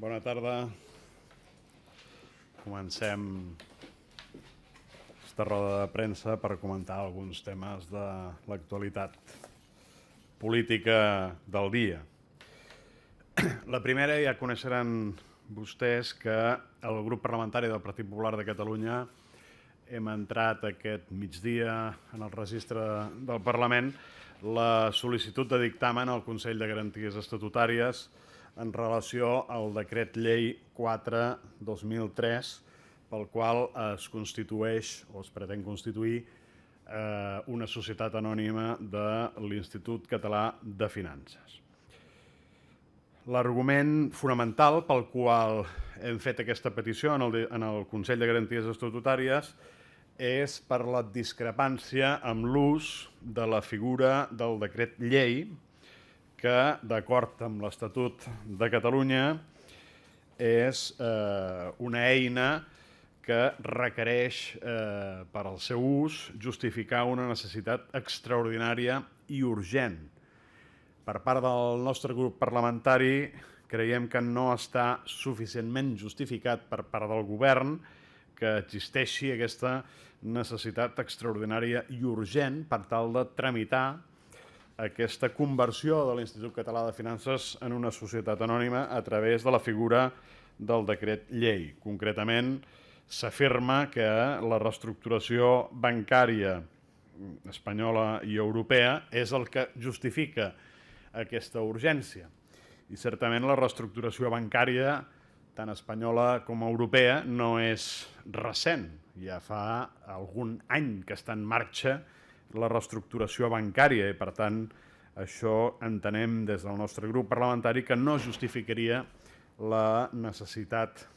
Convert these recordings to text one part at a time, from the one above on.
Bona tarda. Comencem aquesta roda de premsa per comentar alguns temes de l'actualitat política del dia. La primera, ja coneixeran vostès que el grup parlamentari del Partit Popular de Catalunya hem entrat aquest migdia en el registre del Parlament la sol·licitud de dictamen al Consell de Garanties Estatutàries en relació al decret llei 4/2003 pel qual es constitueix o es pretén constituir una societat anònima de l'Institut Català de Finances. L'argument fonamental pel qual hem fet aquesta petició en el Consell de Garanties Estatutàries és per la discrepància amb l'ús de la figura del decret llei que, d'acord amb l'Estatut de Catalunya, és una eina que requereix per al seu ús justificar una necessitat extraordinària i urgent. Per part del nostre grup parlamentari creiem que no està suficientment justificat per part del govern que existeixi aquesta necessitat extraordinària i urgent per tal de tramitar aquesta conversió de l'Institut Català de Finances en una societat anònima a través de la figura del decret llei. Concretament, s'afirma que la reestructuració bancària espanyola i europea és el que justifica aquesta urgència. I certament la reestructuració bancària, tant espanyola com europea, no és recent. Ja fa algun any que està en marxa la reestructuració bancària i, per tant, això entenem des del nostre grup parlamentari que no justificaria la necessitat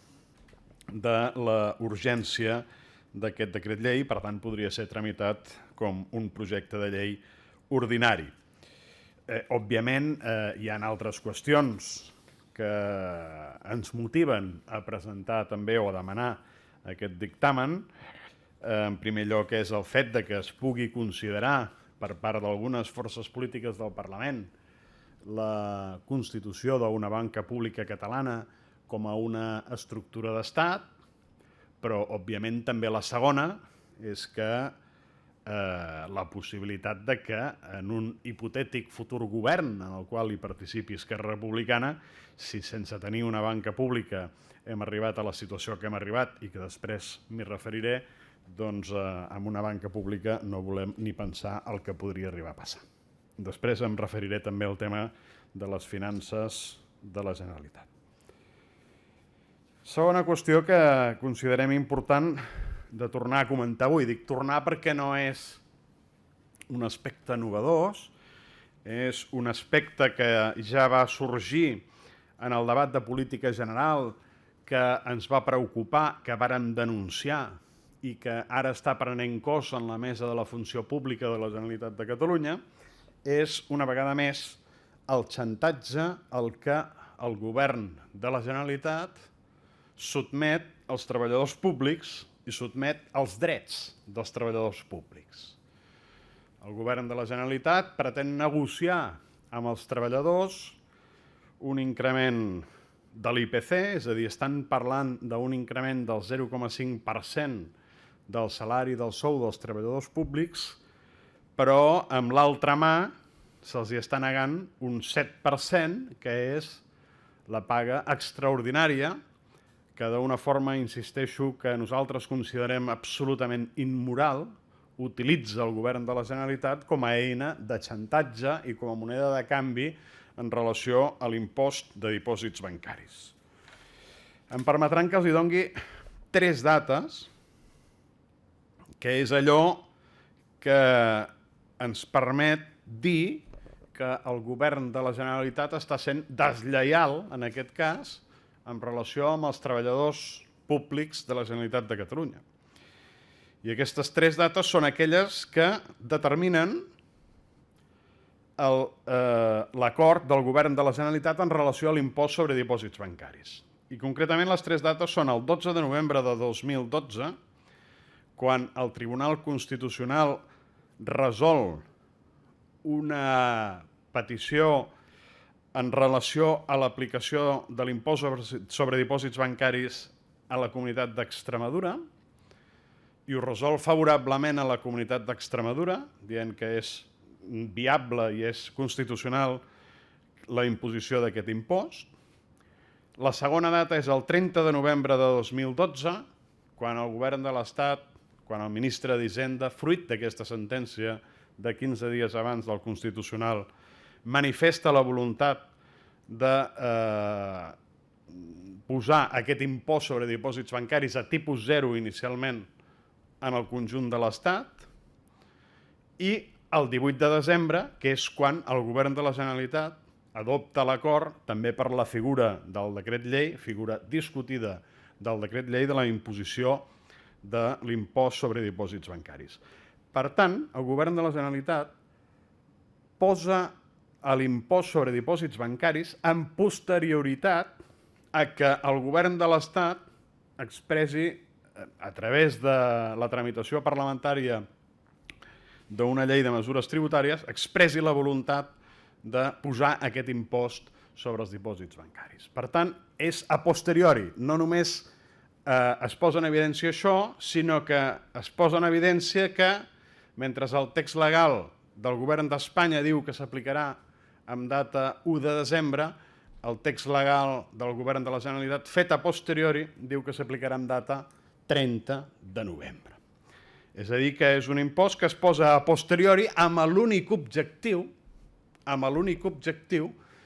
de la urgència d'aquest decret llei, per tant, podria ser tramitat com un projecte de llei ordinari. Òbviament, hi ha altres qüestions que ens motiven a presentar també o a demanar aquest dictamen. En primer lloc és el fet que es pugui considerar per part d'algunes forces polítiques del Parlament la constitució d'una banca pública catalana com a una estructura d'estat, però òbviament també la segona és que la possibilitat que en un hipotètic futur govern en el qual hi participi Esquerra Republicana, si sense tenir una banca pública hem arribat a la situació que hem arribat i que després m'hi referiré, doncs amb una banca pública no volem ni pensar el que podria arribar a passar. Després em referiré també al tema de les finances de la Generalitat. Segona qüestió que considerem important de tornar a comentar avui. Dic tornar perquè no és un aspecte novedós, és un aspecte que ja va sorgir en el debat de política general que ens va preocupar, que vàrem denunciar i que ara està prenent cos en la mesa de la funció pública de la Generalitat de Catalunya, és una vegada més el xantatge al que el govern de la Generalitat sotmet els treballadors públics i sotmet els drets dels treballadors públics. El govern de la Generalitat pretén negociar amb els treballadors un increment de l'IPC, és a dir, estan parlant d'un increment del 0,5% del salari del sou dels treballadors públics, però amb l'altra mà se'ls està negant un 7%, que és la paga extraordinària, que d'una forma, insisteixo, que nosaltres considerem absolutament immoral, utilitza el govern de la Generalitat com a eina de xantatge i com a moneda de canvi en relació a l'impost de dipòsits bancaris. Em permetran que els doni 3 dates, que és allò que ens permet dir que el govern de la Generalitat està sent deslleial, en aquest cas, en relació amb els treballadors públics de la Generalitat de Catalunya. I aquestes 3 dates són aquelles que determinen l'acord del govern de la Generalitat en relació a l'impost sobre dipòsits bancaris. I concretament les 3 dates són el 12 de novembre de 2012, quan el Tribunal Constitucional resol una petició en relació a l'aplicació de l'impost sobre dipòsits bancaris a la comunitat d'Extremadura i ho resol favorablement a la comunitat d'Extremadura, dient que és viable i és constitucional la imposició d'aquest impost. La segona data és el 30 de novembre de 2012, quan el govern de l'Estat, quan el ministre d'Hisenda, fruit d'aquesta sentència de 15 dies abans del Constitucional, manifesta la voluntat de posar aquest impost sobre dipòsits bancaris a tipus zero inicialment en el conjunt de l'Estat, i el 18 de desembre, que és quan el govern de la Generalitat adopta l'acord també per la figura del decret llei, figura discutida del decret llei de la imposició de l'impost sobre dipòsits bancaris. Per tant, el govern de la Generalitat posa l'impost sobre dipòsits bancaris en posterioritat a que el govern de l'Estat expressi, a través de la tramitació parlamentària d'una llei de mesures tributàries, expressi la voluntat de posar aquest impost sobre els dipòsits bancaris. Per tant, és a posteriori, no només es posa en evidència això, sinó que es posa en evidència que, mentre el text legal del govern d'Espanya diu que s'aplicarà amb data 1 de desembre, el text legal del govern de la Generalitat, fet a posteriori, diu que s'aplicarà amb data 30 de novembre. És a dir, que és un impost que es posa a posteriori amb l'únic objectiu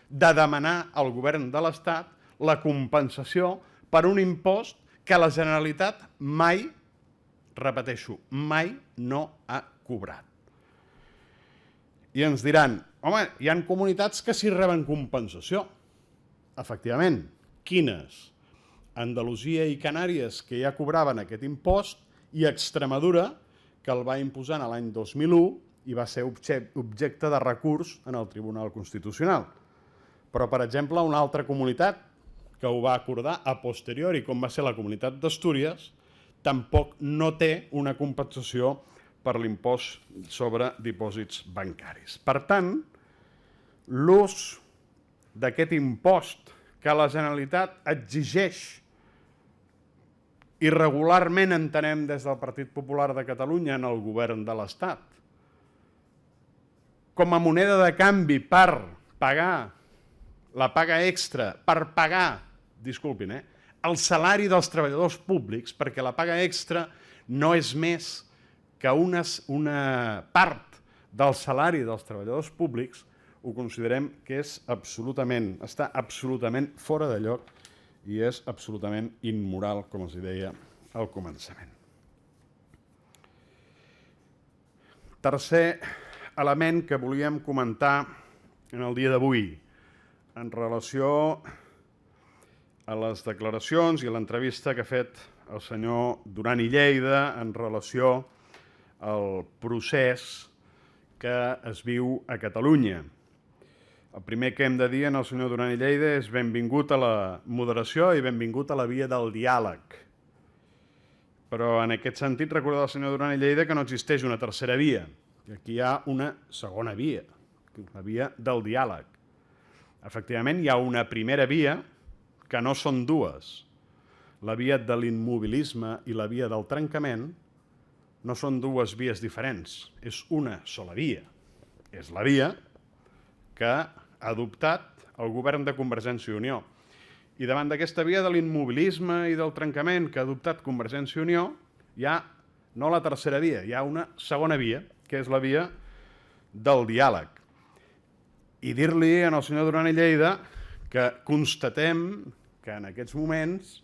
de demanar al govern de l'Estat la compensació per un impost que la Generalitat mai, repeteixo, mai no ha cobrat. I ens diran, home, hi ha comunitats que sí reben compensació. Efectivament, quines? Andalusia i Canàries, que ja cobraven aquest impost, i Extremadura, que el va imposar l'any 2001 i va ser objecte de recurs en el Tribunal Constitucional. Però, per exemple, una altra comunitat que ho va acordar a posteriori, com va ser la comunitat d'Astúries, tampoc no té una compensació per l'impost sobre dipòsits bancaris. Per tant, l'ús d'aquest impost que la Generalitat exigeix irregularment, entenem des del Partit Popular de Catalunya, en el govern de l'Estat, com a moneda de canvi per pagar la paga extra, per pagar, disculpin, el salari dels treballadors públics, perquè la paga extra no és més que una part del salari dels treballadors públics, ho considerem que és està absolutament fora de lloc i és absolutament immoral, com els deia al començament. Tercer element que volíem comentar en el dia d'avui, en relació a les declaracions i a l'entrevista que ha fet el senyor Duran i Lleida en relació al procés que es viu a Catalunya. El primer que hem de dir al senyor Duran i Lleida és benvingut a la moderació i benvingut a la via del diàleg. Però en aquest sentit recordar al senyor Duran i Lleida que no existeix una tercera via, que aquí hi ha una segona via, la via del diàleg. Efectivament, hi ha una primera via que no són dues. La via de l'immobilisme i la via del trencament no són dues vies diferents, és una sola via. És la via que ha adoptat el govern de Convergència i Unió. I davant d'aquesta via de l'immobilisme i del trencament que ha adoptat Convergència i Unió, hi ha no la tercera via, hi ha una segona via, que és la via del diàleg. I dir-li al senyor Duran i Lleida que constatem que en aquests moments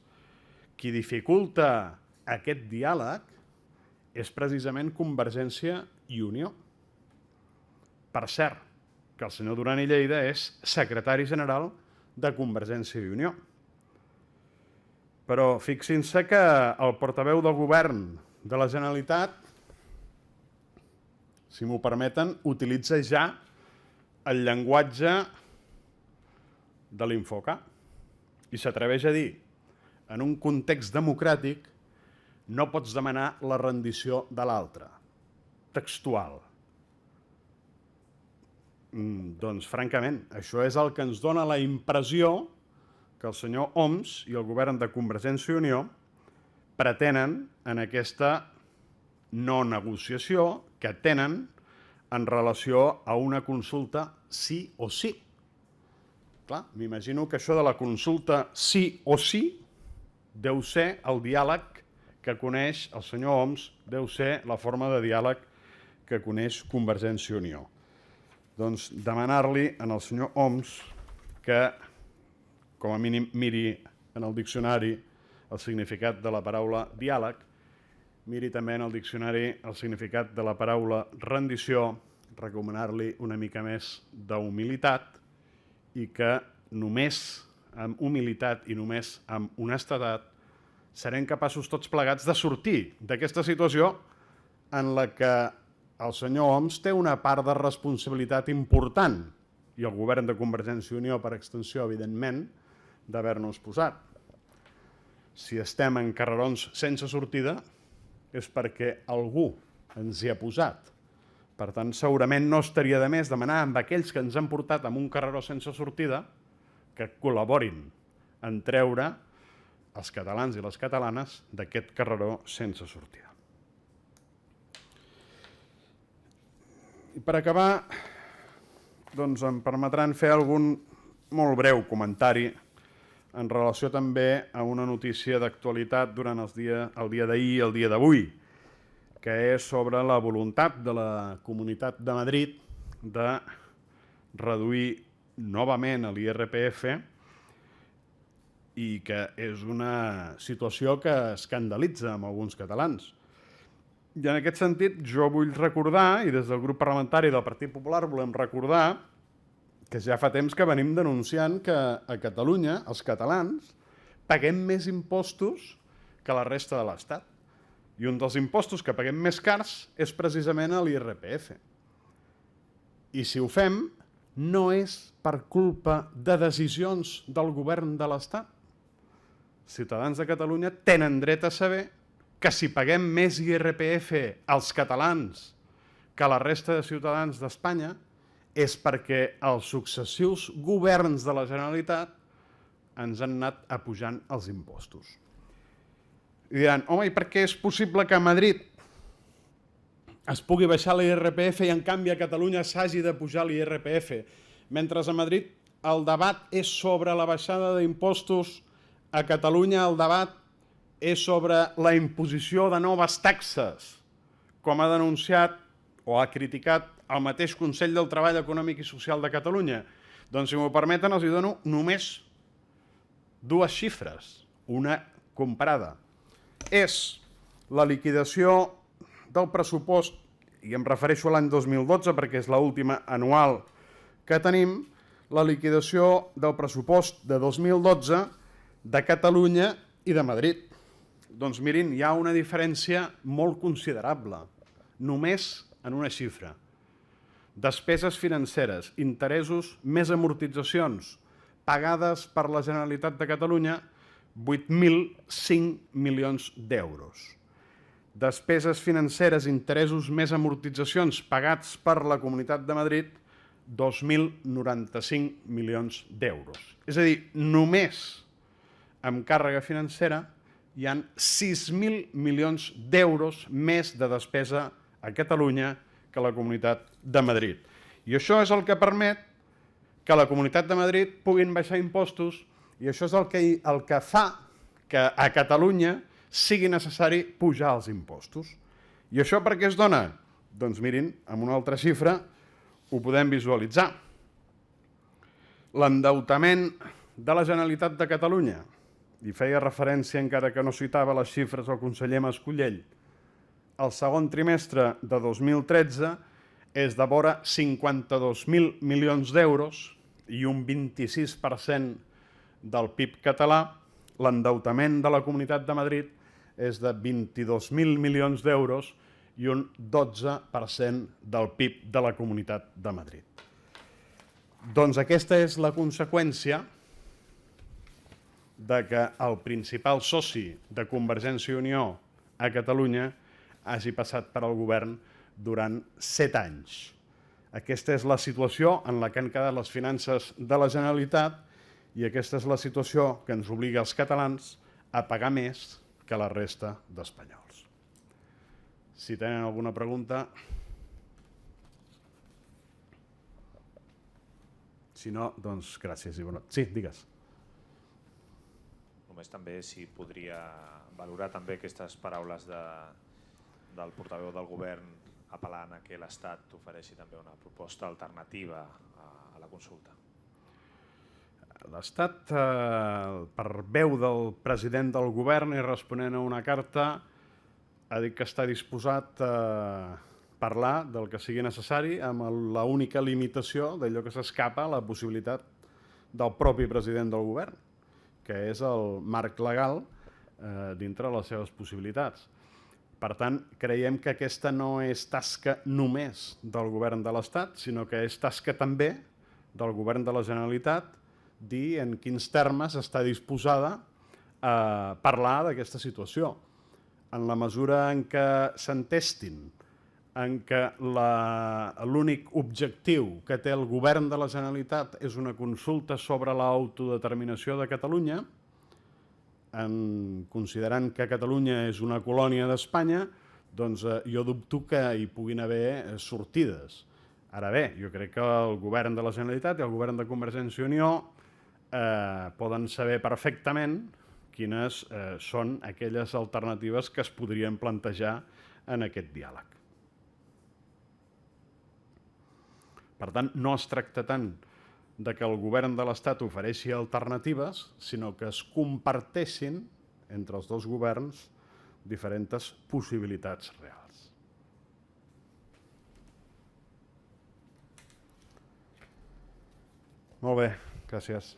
qui dificulta aquest diàleg és precisament Convergència i Unió. Per cert, que el senyor Duran i Lleida és secretari general de Convergència i Unió. Però fixin-se que el portaveu del govern de la Generalitat, si m'ho permeten, utilitza ja el llenguatge de l'Infoca i s'atreveix a dir, en un context democràtic, no pots demanar la rendició de l'altre. Textual. Doncs, francament, això és el que ens dona la impressió que el senyor Homs i el govern de Convergència i Unió pretenen en aquesta no negociació que tenen en relació a una consulta sí o sí. Clar, m'imagino que això de la consulta sí o sí deu ser el diàleg que coneix el senyor Homs, deu ser la forma de diàleg que coneix Convergència i Unió. Doncs demanar-li al senyor Homs que, com a mínim, miri en el diccionari el significat de la paraula diàleg, miri també en el diccionari el significat de la paraula rendició, recomanar-li una mica més d'humilitat i que només amb humilitat i només amb honestedat serem capaços tots plegats de sortir d'aquesta situació en la que el senyor Homs té una part de responsabilitat important i el govern de Convergència i Unió, per extensió, evidentment, d'haver-nos posat. Si estem en carrerons sense sortida és perquè algú ens hi ha posat. Per tant, segurament no estaria de més demanar amb aquells que ens han portat en un carreró sense sortida que col·laborin en treure els catalans i les catalanes d'aquest carreró sense sortida. I per acabar, doncs em permetran fer algun molt breu comentari en relació també a una notícia d'actualitat durant el dia d'ahir i el dia d'avui, que és sobre la voluntat de la Comunitat de Madrid de reduir novament l'IRPF i que és una situació que escandalitza amb alguns catalans. I en aquest sentit jo vull recordar, i des del grup parlamentari del Partit Popular volem recordar, que ja fa temps que venim denunciant que a Catalunya els catalans paguem més impostos que la resta de l'Estat. I un dels impostos que paguem més cars és precisament l'IRPF. I si ho fem, no és per culpa de decisions del govern de l'Estat. Ciutadans de Catalunya tenen dret a saber que si paguem més IRPF als catalans que la resta de ciutadans d'Espanya és perquè els successius governs de la Generalitat ens han anat apujant els impostos. I diran, home, i per què és possible que a Madrid es pugui baixar l'IRPF i en canvi a Catalunya s'hagi de pujar l'IRPF? Mentre a Madrid el debat és sobre la baixada d'impostos, a Catalunya el debat és sobre la imposició de noves taxes, com ha denunciat o ha criticat el mateix Consell del Treball Econòmic i Social de Catalunya. Doncs, si m'ho permeten, els dono només dues xifres, una comparada. És la liquidació del pressupost, i em refereixo a l'any 2012 perquè és l'última anual que tenim, la liquidació del pressupost de 2012 de Catalunya i de Madrid. Doncs mirin, hi ha una diferència molt considerable, només en una xifra. Despeses financeres, interessos més amortitzacions pagades per la Generalitat de Catalunya, 8.005 milions d'euros. Despeses financeres, interessos més amortitzacions pagats per la Comunitat de Madrid, 2.095 milions d'euros. És a dir, només amb càrrega financera hi ha 6.000 milions d'euros més de despesa a Catalunya que a la Comunitat de Madrid. I això és el que permet que a la Comunitat de Madrid puguin baixar impostos i això és el que fa que a Catalunya sigui necessari pujar els impostos. I això per què es dona? Doncs mirin, amb una altra xifra ho podem visualitzar. L'endeutament de la Generalitat de Catalunya, i feia referència, encara que no citava les xifres, al conseller Mas-Colell, el segon trimestre de 2013 és de vora 52.000 milions d'euros i un 26% del PIB català. L'endeutament de la Comunitat de Madrid és de 22.000 milions d'euros i un 12% del PIB de la Comunitat de Madrid. Doncs aquesta és la conseqüència de que el principal soci de Convergència i Unió a Catalunya hagi passat per al govern durant 7 anys. Aquesta és la situació en la que han quedat les finances de la Generalitat i aquesta és la situació que ens obliga als catalans a pagar més que la resta d'espanyols. Si tenen alguna pregunta... Si no, doncs gràcies i bona... Sí, digues. Només també si podria valorar també aquestes paraules del portaveu del govern apel·lant a que l'Estat ofereixi també una proposta alternativa a la consulta. L'Estat, per veu del president del govern i responent a una carta, ha dit que està disposat a parlar del que sigui necessari amb l'única limitació d'allò que s'escapa a la possibilitat del propi president del govern, que és el marc legal dintre les seves possibilitats. Per tant, creiem que aquesta no és tasca només del govern de l'Estat, sinó que és tasca també del govern de la Generalitat dir en quins termes està disposada a parlar d'aquesta situació. En la mesura en què s'entestin en què l'únic objectiu que té el govern de la Generalitat és una consulta sobre l'autodeterminació de Catalunya, considerant que Catalunya és una colònia d'Espanya, doncs jo dubto que hi puguin haver sortides. Ara bé, jo crec que el govern de la Generalitat i el govern de Convergència i Unió poden saber perfectament quines són aquelles alternatives que es podrien plantejar en aquest diàleg. Per tant, no es tracta tant de que el govern de l'Estat ofereixi alternatives, sinó que es comparteixin entre els dos governs diferents possibilitats reals. Molt bé, gràcies.